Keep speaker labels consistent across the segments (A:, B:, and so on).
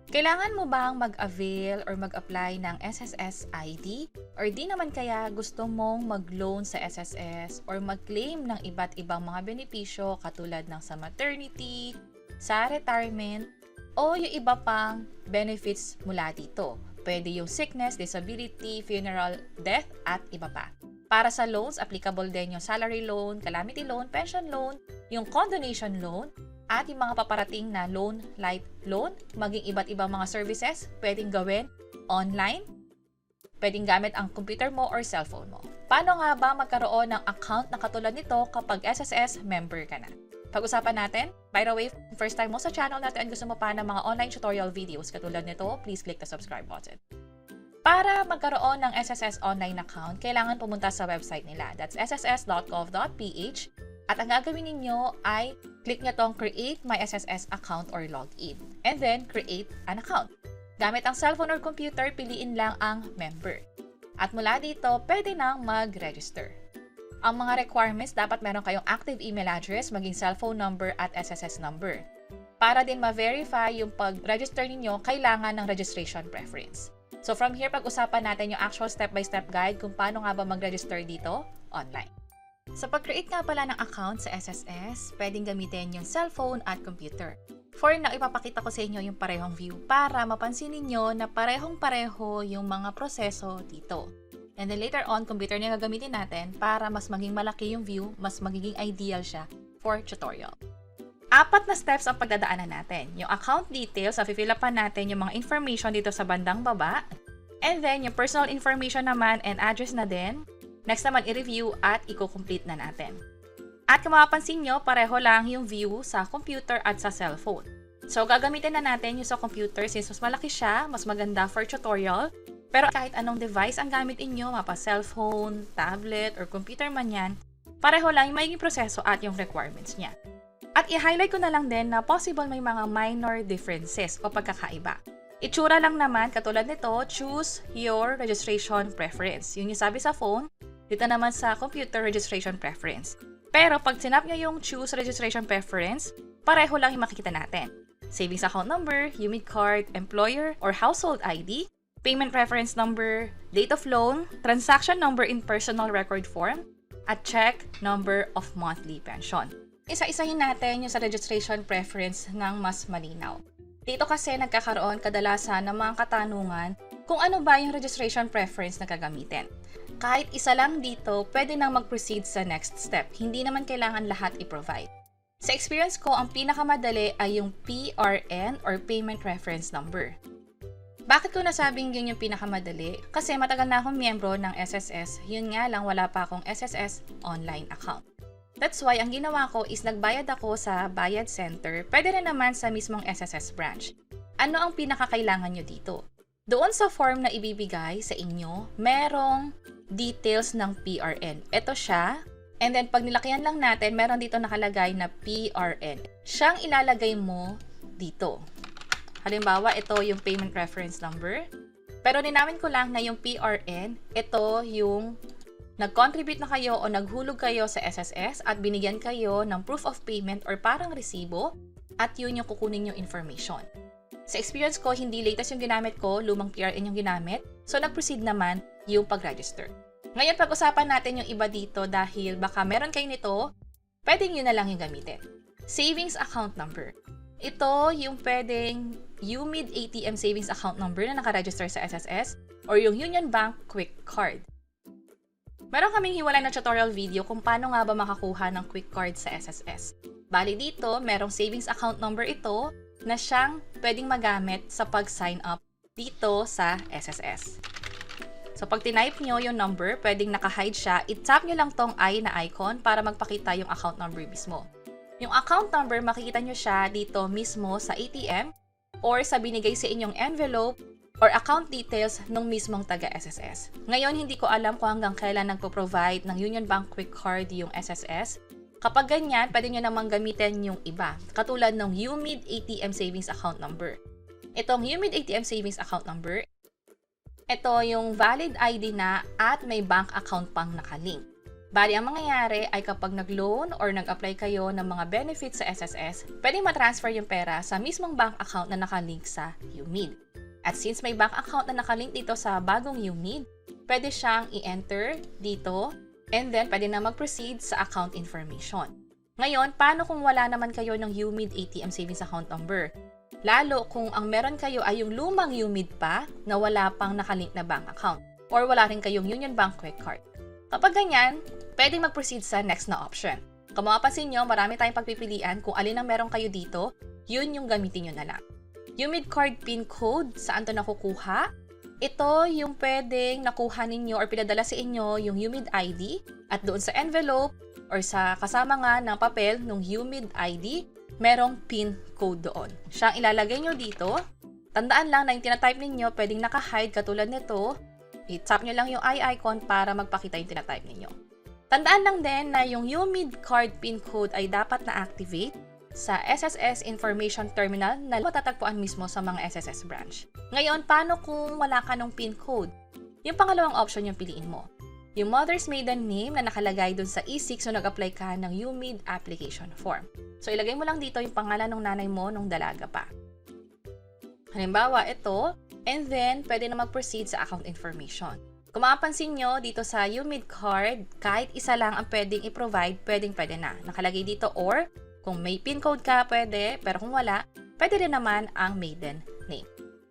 A: Kailangan mo bang mag-avail or mag-apply ng SSS ID? Or di naman kaya gusto mong mag-loan sa SSS or mag-claim ng iba't ibang mga benepisyo katulad ng sa maternity, sa retirement, o yung iba pang benefits mula dito. Pwede yung sickness, disability, funeral, death, at iba pa. Para sa loans, applicable din yung salary loan, calamity loan, pension loan, yung condonation loan, at yung mga paparating na loan, life loan, maging iba't ibang mga services, pwedeng gawin online, pwedeng gamit ang computer mo or cellphone mo. Paano nga ba magkaroon ng account na katulad nito kapag SSS member ka na? Pag-usapan natin. By the way, first time mo sa channel natin at gusto mo pa ng mga online tutorial videos katulad nito, please click the subscribe button. Para magkaroon ng SSS online account, kailangan pumunta sa website nila. That's sss.gov.ph. At ang gagawin ninyo ay click nyo tong Create My SSS Account or Login. And then, create an account. Gamit ang cellphone or computer, piliin lang ang member. At mula dito, pwede nang mag-register. Ang mga requirements, dapat meron kayong active email address, maging cellphone number at SSS number. Para din ma-verify yung pag-register ninyo, kailangan ng registration preference. So from here, pag-usapan natin yung actual step-by-step guide kung paano nga ba mag-register dito online. Sa pag-create nga pala ng account sa SSS, pwedeng gamitin yung cellphone at computer. For now, ipapakita ko sa inyo yung parehong view para mapansin niyo na parehong-pareho yung mga proseso dito. And then later on, computer na gagamitin natin para mas maging malaki yung view, mas magiging ideal siya for tutorial. 4 na steps ang pagdadaanan natin. Yung account details, fill upan natin yung mga information dito sa bandang baba. And then, yung personal information naman and address na din. Next naman, i-review at i-complete na natin. At kung mapapansin nyo, pareho lang yung view sa computer at sa cellphone. So, gagamitin na natin yung sa computer since mas malaki siya, mas maganda for tutorial. Pero kahit anong device ang gamit inyo, mapa cellphone, tablet, or computer man yan, pareho lang yung magiging proseso at yung requirements niya. At i-highlight ko na lang din na possible may mga minor differences o pagkakaiba. Itsura lang naman, katulad nito, choose your registration preference. Yun yung sabi sa phone, dito naman sa computer registration preference. Pero pag sinap nyo yung choose registration preference, pareho lang yung makikita natin. Savings account number, UMID card, employer or household ID, payment reference number, date of loan, transaction number in personal record form, at check number of monthly pension. Isa-isahin natin yung sa registration preference ng mas malinaw. Dito kasi nagkakaroon kadalasan ng mga katanungan kung ano ba yung registration preference na gagamitin. Kahit isa lang dito, pwede nang mag-proceed sa next step. Hindi naman kailangan lahat i-provide. Sa experience ko, ang pinakamadali ay yung PRN or Payment Reference Number. Bakit ko nasabing yun yung pinakamadali? Kasi matagal na akong miyembro ng SSS, yun nga lang wala pa akong SSS online account. That's why ang ginawa ko is nagbayad ako sa Bayad Center, pwede rin naman sa mismong SSS branch. Ano ang pinakakailangan nyo dito? Doon sa form na ibibigay sa inyo, merong details ng PRN. Ito siya. And then, pag nilakihan lang natin, meron dito nakalagay na PRN. Siyang ilalagay mo dito. Halimbawa, ito yung payment reference number. Pero ninawin ko lang na yung PRN, ito yung nag-contribute na kayo o naghulog kayo sa SSS at binigyan kayo ng proof of payment or parang resibo at yun yung kukunin yung information. Sa experience ko, hindi latest yung ginamit ko, lumang PRN yung ginamit. So, nag-proceed naman yung pag-register. Ngayon, pag-usapan natin yung iba dito dahil baka meron kayo nito, pwedeng yun na lang yung gamitin. Savings account number. Ito yung pwedeng UMID ATM savings account number na nakaregister sa SSS or yung Union Bank Quick Card. Meron kaming hiwalay na tutorial video kung paano nga ba makakuha ng Quick Card sa SSS. Bali dito, merong savings account number ito na siyang pwedeng magamit sa pag-sign up dito sa SSS. So, pag tinype nyo yung number, pwedeng naka-hide siya, i-tap nyo lang tong I na icon para magpakita yung account number mismo. Yung account number, makikita nyo siya dito mismo sa ATM or sa binigay sa inyong envelope or account details ng mismong taga-SSS. Ngayon, hindi ko alam kung hanggang kailan nagpo-provide ng Union Bank Quick Card yung SSS. Kapag ganyan, pwede nyo namang gamitin yung iba, katulad ng UMID ATM Savings Account Number. Itong UMID ATM Savings Account Number, ito yung valid ID na at may bank account pang nakalink. Bali, ang mangyayari ay kapag nag-loan or nag-apply kayo ng mga benefits sa SSS, pwedeng matransfer yung pera sa mismong bank account na nakalink sa UMID. At since may bank account na nakalink dito sa bagong UMID, pwede siyang i-enter dito and then pwede na mag-proceed sa account information. Ngayon, paano kung wala naman kayo ng UMID ATM Savings Account Number? Lalo kung ang meron kayo ay yung lumang UMID pa na wala pang nakalink na bank account or wala rin kayong Union Bank Quick Card. Kapag ganyan, pwedeng mag-proceed sa next na option. Kung mapapansin nyo, marami tayong pagpipilian kung alin ang meron kayo dito, yun yung gamitin nyo na lang. UMID card PIN code, saan to nakukuha? Ito yung pwedeng nakuha ninyo or pinadala sa inyo yung UMID ID at doon sa envelope or sa kasama nga ng papel ng UMID ID, merong PIN code doon. Siyang ilalagay nyo dito. Tandaan lang na yung tinatype ninyo pwedeng naka-hide katulad nito. I-tap nyo lang yung eye icon para magpakita yung tinatype ninyo. Tandaan lang din na yung UMID card PIN code ay dapat na-activate sa SSS Information Terminal na matatagpuan mismo sa mga SSS branch. Ngayon, paano kung wala ka ng PIN code? Yung pangalawang option yung piliin mo. Yung mother's maiden name na nakalagay dun sa E6 so nag-apply ka ng UMID application form. So, ilagay mo lang dito yung pangalan ng nanay mo nung dalaga pa. Halimbawa, ito. And then, pwede na mag-proceed sa account information. Kung mapapansin nyo, dito sa UMID card, kahit isa lang ang pwedeng i-provide, pwede na. Nakalagay dito or, kung may PIN code ka, pwede. Pero kung wala, pwede rin naman ang maiden name.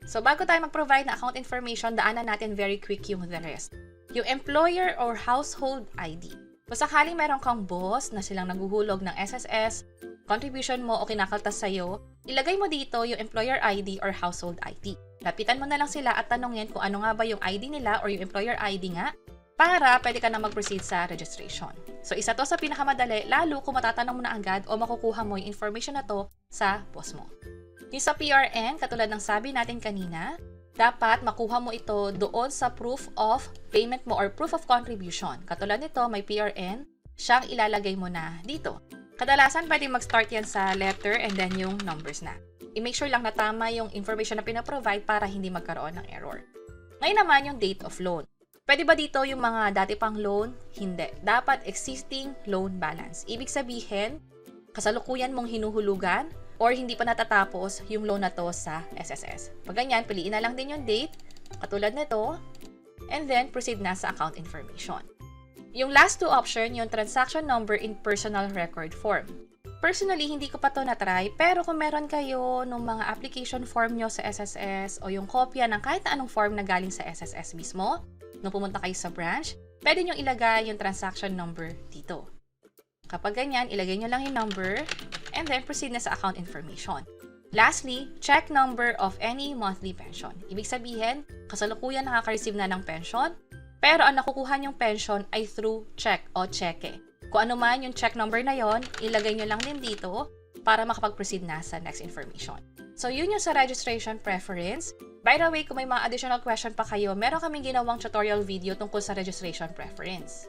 A: So, bago tayo mag-provide na account information, daanan natin very quick yung the rest. Yung employer or household ID. Kung sakaling meron kang boss na silang naguhulog ng SSS, contribution mo o kinakaltas sa'yo, ilagay mo dito yung employer ID or household ID. Lapitan mo na lang sila at tanongin kung ano nga ba yung ID nila or yung employer ID nga para pwede ka na mag-proceed sa registration. So, isa to sa pinakamadali, lalo kung matatanong mo na agad o makukuha mo yung information na to sa boss mo. Yung sa PRN, katulad ng sabi natin kanina, dapat makuha mo ito doon sa proof of payment mo or proof of contribution. Katulad nito, may PRN, siyang ilalagay mo na dito. Kadalasan, pwede mag-start yan sa letter and then yung numbers na. I-make sure lang na tama yung information na pinaprovide para hindi magkaroon ng error. Ngayon naman yung date of loan. Pwede ba dito yung mga dati pang loan? Hindi. Dapat existing loan balance. Ibig sabihin, kasalukuyan mong hinuhulugan or hindi pa natatapos yung loan na to sa SSS. Pag ganyan, piliin na lang din yung date, katulad nito, and then proceed na sa account information. Yung last two option, yung transaction number in personal record form. Personally, hindi ko pa to na-try, pero kung meron kayo ng mga application form nyo sa SSS o yung kopya ng kahit na anong form na galing sa SSS mismo, nung pumunta kayo sa branch, pwede nyo ilagay yung transaction number dito. Kapag ganyan, ilagay nyo lang yung number and then proceed na sa account information. Lastly, check number of any monthly pension. Ibig sabihin, kasalukuyan nakaka-receive na ng pension, pero ang nakukuha nyong pension ay through check o cheque. Kung ano man yung check number na yon, ilagay nyo lang din dito para makapag-proceed na sa next information. So, yun yung sa registration preference. By the way, kung may mga additional question pa kayo, meron kaming ginawang tutorial video tungkol sa registration preference.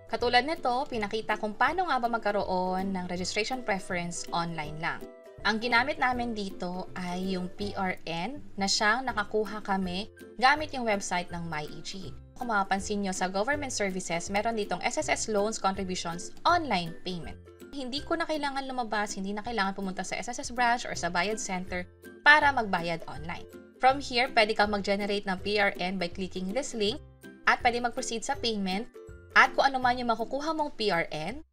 A: Katulad nito, pinakita kung paano nga ba magkaroon ng registration preference online lang. Ang ginamit namin dito ay yung PRN na siyang nakakuha kami gamit yung website ng MyEG. Kung mapapansin nyo sa government services, meron ditong SSS Loans Contributions Online Payment. Hindi ko na kailangan lumabas, hindi na kailangan pumunta sa SSS branch or sa Bayad Center para magbayad online. From here, pwede kang mag-generate ng PRN by clicking this link at pwede mag-proceed sa payment at kung ano man yung makukuha mong PRN,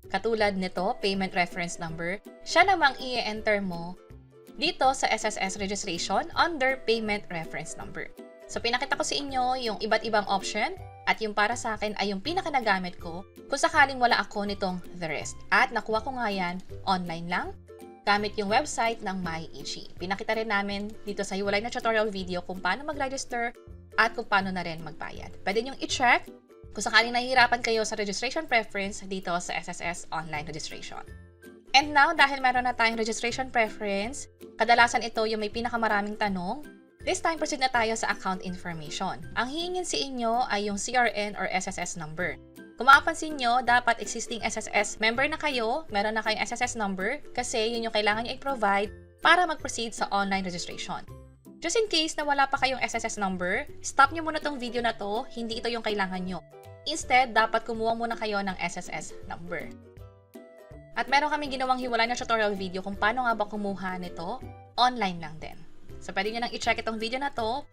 A: katulad nito, payment reference number, siya namang i-enter mo dito sa SSS registration under payment reference number. So, pinakita ko sa inyo yung iba't ibang option at yung para sa akin ay yung pinaka-nagamit ko kung sakaling wala ako nitong the rest. At nakuha ko nga yan online lang gamit yung website ng MyEG. Pinakita rin namin dito sa hiwalay na tutorial video kung paano mag-register at kung paano na rin magbayad. Pwede nyong i-check kung sakaling nahihirapan kayo sa registration preference dito sa SSS online registration. And now, dahil meron na tayong registration preference, kadalasan ito yung may pinakamaraming tanong. This time, proceed na tayo sa account information. Ang hihingin sa inyo ay yung CRN or SSS number. Kung mapapansin nyo, dapat existing SSS member na kayo, meron na kayong SSS number kasi yun yung kailangan nyo i-provide para mag-proceed sa online registration. Just in case na wala pa kayong SSS number, stop nyo muna tong video na to, hindi ito yung kailangan nyo. Instead, dapat kumuha muna kayo ng SSS number. At meron kaming ginawang hiwalay na tutorial video kung paano nga ba kumuha nito. Online lang din. So, pwede nyo lang i-check itong video na to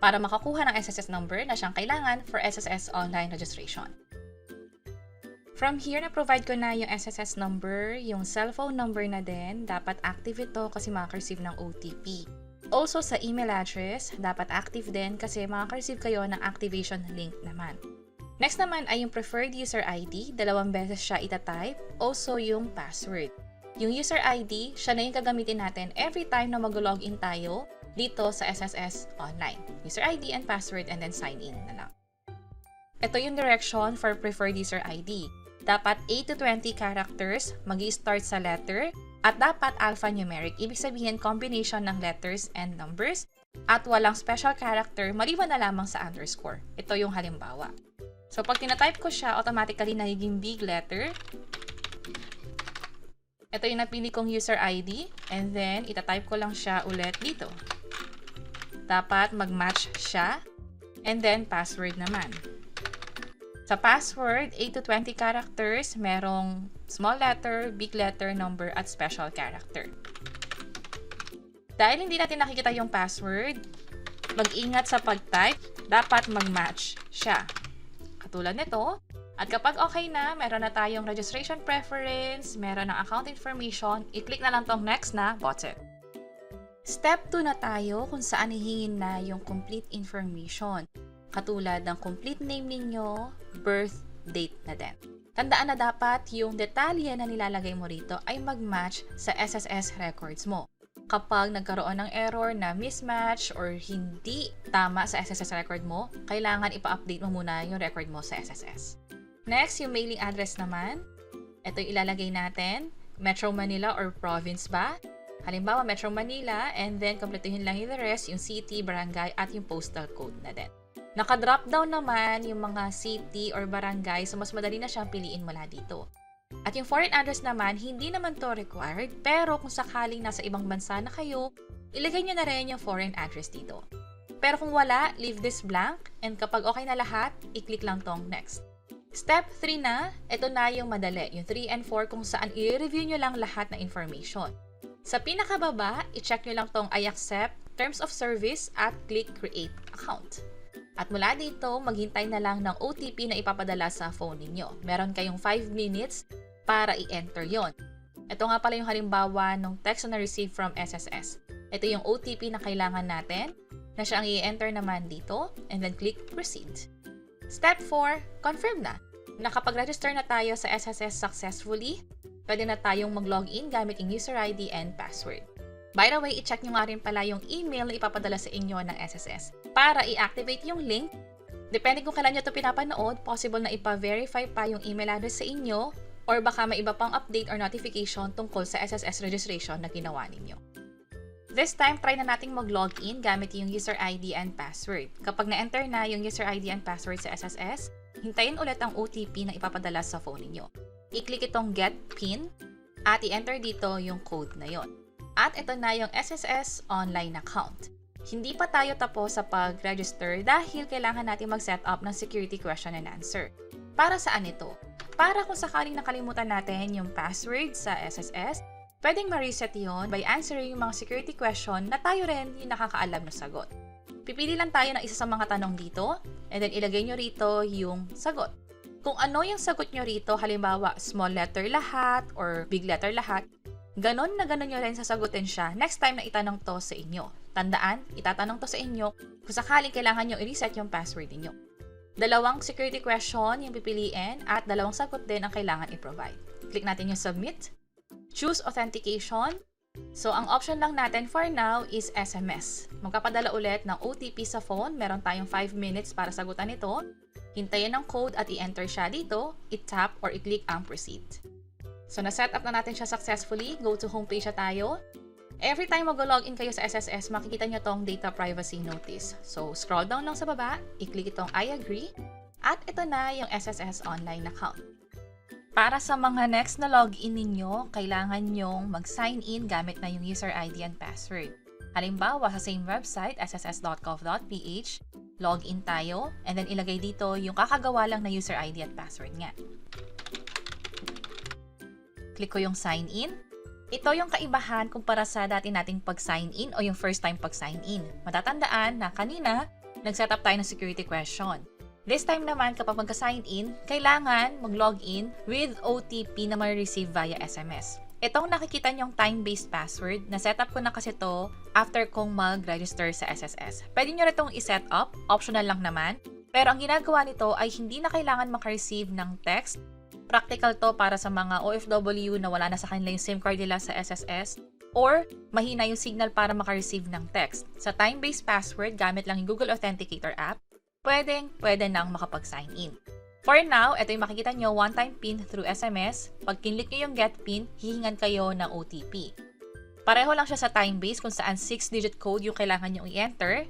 A: para makakuha ng SSS number na siyang kailangan for SSS online registration. From here, na-provide ko na yung SSS number, yung cellphone number na din. Dapat active ito kasi makaka-receive ng OTP. Also, sa email address, dapat active din kasi makaka-receive kayo ng activation link naman. Next naman ay yung preferred user ID, 2 beses siya itatype. Also, yung password. Yung user ID, siya na yung gagamitin natin every time na mag-login tayo dito sa SSS Online. User ID and password and then sign in na lang. Ito yung direction for preferred user ID. Dapat 8 to 20 characters, mag-i-start sa letter, at dapat alphanumeric, ibig sabihin combination ng letters and numbers, at walang special character maliban na lamang sa underscore. Ito yung halimbawa. So, pag tinatype ko siya, automatically nagiging big letter. Ito yung napili kong user ID. And then, itatype ko lang siya ulit dito. Dapat mag-match siya. And then, password naman. Sa password, 8 to 20 characters, merong small letter, big letter, number, at special character. Dahil hindi natin nakikita yung password, mag-ingat sa pag-type, dapat mag-match siya. Katulad nito. At kapag okay na, meron na tayong registration preference, meron ng account information, i-click na lang tong next na button. Step 2 na tayo kung saan hihingin na yung complete information. Katulad ng complete name ninyo, birth date na din. Tandaan na dapat yung detalye na nilalagay mo rito ay mag-match sa SSS records mo. Kapag nagkaroon ng error na mismatch or hindi tama sa SSS record mo, kailangan ipa-update mo muna yung record mo sa SSS. Next, yung mailing address naman. Ito yung ilalagay natin. Metro Manila or province ba? Halimbawa, Metro Manila, and then kompletuhin lang yung the rest, yung city, barangay, at yung postal code na din. Naka-drop down naman yung mga city or barangay, so mas madali na siyang piliin mula dito. At yung foreign address naman, hindi naman to required, pero kung sakaling nasa ibang bansa na kayo, ilagay nyo na rin yung foreign address dito. Pero kung wala, leave this blank, and kapag okay na lahat, i-click lang tong next. Step 3 na, ito na yung madali, yung 3 and 4 kung saan i-review nyo lang lahat na information. Sa pinakababa, i-check nyo lang tong I accept, terms of service, at click create account. At mula dito, maghintay na lang ng OTP na ipapadala sa phone ninyo. Meron kayong 5 minutes para i-enter yon. Ito nga pala yung halimbawa ng text na receive from SSS. Ito yung OTP na kailangan natin, na siya ang i-enter naman dito, and then click proceed. Step 4, confirm na. Nakapag-register na tayo sa SSS successfully, pwede na tayong mag-login gamit yung user ID and password. By the way, i-check nyo nga rin pala yung email na ipapadala sa inyo ng SSS para i-activate yung link. Depende kung kailan nyo ito pinapanood, possible na ipa-verify pa yung email address sa inyo or baka may iba pang update or notification tungkol sa SSS registration na ginawa ninyo. This time, try na nating mag-login gamit yung user ID and password. Kapag na-enter na yung user ID and password sa SSS, hintayin ulit ang OTP na ipapadala sa phone ninyo. I-click itong Get PIN at i-enter dito yung code na yon. At ito na yung SSS online account. Hindi pa tayo tapos sa pag-register dahil kailangan natin mag-set up ng security question and answer. Para saan ito? Para kung sakaling nakalimutan natin yung password sa SSS, pwedeng ma-reset yon by answering yung mga security question na tayo rin yung nakakaalam na sagot. Pipili lang tayo ng isa sa mga tanong dito, and then ilagay nyo rito yung sagot. Kung ano yung sagot nyo rito, halimbawa small letter lahat or big letter lahat, ganon na ganon nyo rin sasagutin siya next time na itanong to sa inyo. Tandaan, itatanong to sa inyo kung sakaling kailangan nyo i-reset yung password niyo. 2 security question yung pipiliin at 2 sagot din ang kailangan i-provide. Click natin yung submit. Choose authentication. So, ang option lang natin for now is SMS. Magpapadala ulit ng OTP sa phone. Meron tayong 5 minutes para sagutan ito. Hintayin ang code at i-enter siya dito. I-tap or i-click ang proceed. So, na-set up na natin siya successfully. Go to homepage na tayo. Every time mag-login kayo sa SSS, makikita nyo tong data privacy notice. So, scroll down lang sa baba, i-click itong I agree, at ito na yung SSS online account. Para sa mga next na login ninyo, kailangan nyong mag-sign in gamit na yung user ID and password. Halimbawa, sa same website, sss.gov.ph, login tayo, and then ilagay dito yung kakagawa lang na user ID at password nga. Click ko yung sign in. Ito yung kaibahan kumpara sa dati nating pag-sign in o yung first time pag-sign in. Matatandaan na kanina, nag-set up tayo ng security question. This time naman, kapag magka-sign in, kailangan mag-login with OTP na ma-receive via SMS. Itong nakikita nyong time-based password, na-setup ko na kasi to after kong mag-register sa SSS. Pwede nyo na itong i-set up, optional lang naman. Pero ang ginagawa nito ay hindi na kailangan maka-receive ng text. Practical to para sa mga OFW na wala na sa kanila yung SIM card nila sa SSS or mahina yung signal para maka-receive ng text. Sa time-based password, gamit lang yung Google Authenticator app, pwede nang makapag-sign in. For now, ito yung makikita nyo, one-time PIN through SMS. Pag kinlik nyo yung get PIN, hihingan kayo ng OTP. Pareho lang siya sa time-based kung saan 6-digit code yung kailangan nyo i-enter.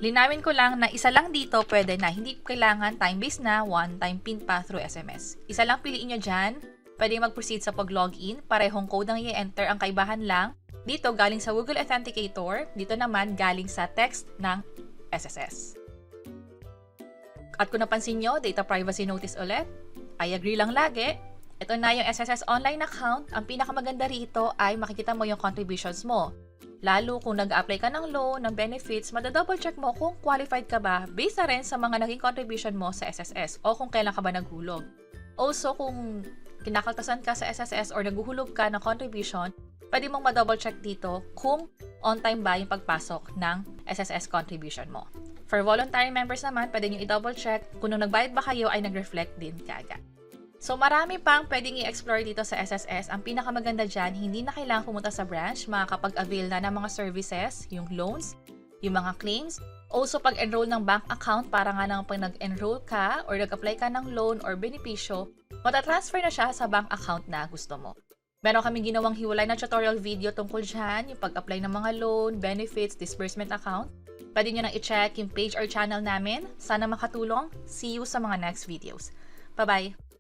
A: Linawin ko lang na isa lang dito pwede na, hindi kailangan time-based na one-time PIN pa through SMS. Isa lang piliin nyo dyan, pwede mag-proceed sa pag-login, parehong code ang i-enter, ang kaibahan lang, dito galing sa Google Authenticator, dito naman galing sa text ng SSS. At kung napansin nyo, data privacy notice ulit, I agree lang lagi. Ito na yung SSS online account. Ang pinakamaganda rito ay makikita mo yung contributions mo. Lalo kung nag-apply ka ng loan, ng benefits, madadouble check mo kung qualified ka ba based na rin sa mga naging contribution mo sa SSS o kung kailan ka ba naghulog. Also, kung kinakaltasan ka sa SSS or naguhulog ka ng contribution, pwede mong ma-double check dito kung on time ba yung pagpasok ng SSS contribution mo. For voluntary members naman, pwede nyo i-double check kung nung nagbayad ba kayo ay nag-reflect din kaagad. So marami pang pwedeng i-explore dito sa SSS. Ang pinakamaganda dyan, hindi na kailangan pumunta sa branch, makakapag-avail na ng mga services, yung loans, yung mga claims. Also, pag-enroll ng bank account, para nga nang pag nag-enroll ka or nag-apply ka ng loan or benepisyo, matatransfer na siya sa bank account na gusto mo. Meron kaming ginawang hiwalay na tutorial video tungkol dyan, yung pag-apply ng mga loan, benefits, disbursement account. Pwede nyo nang i-check yung page or channel namin. Sana makatulong. See you sa mga next videos. Bye-bye!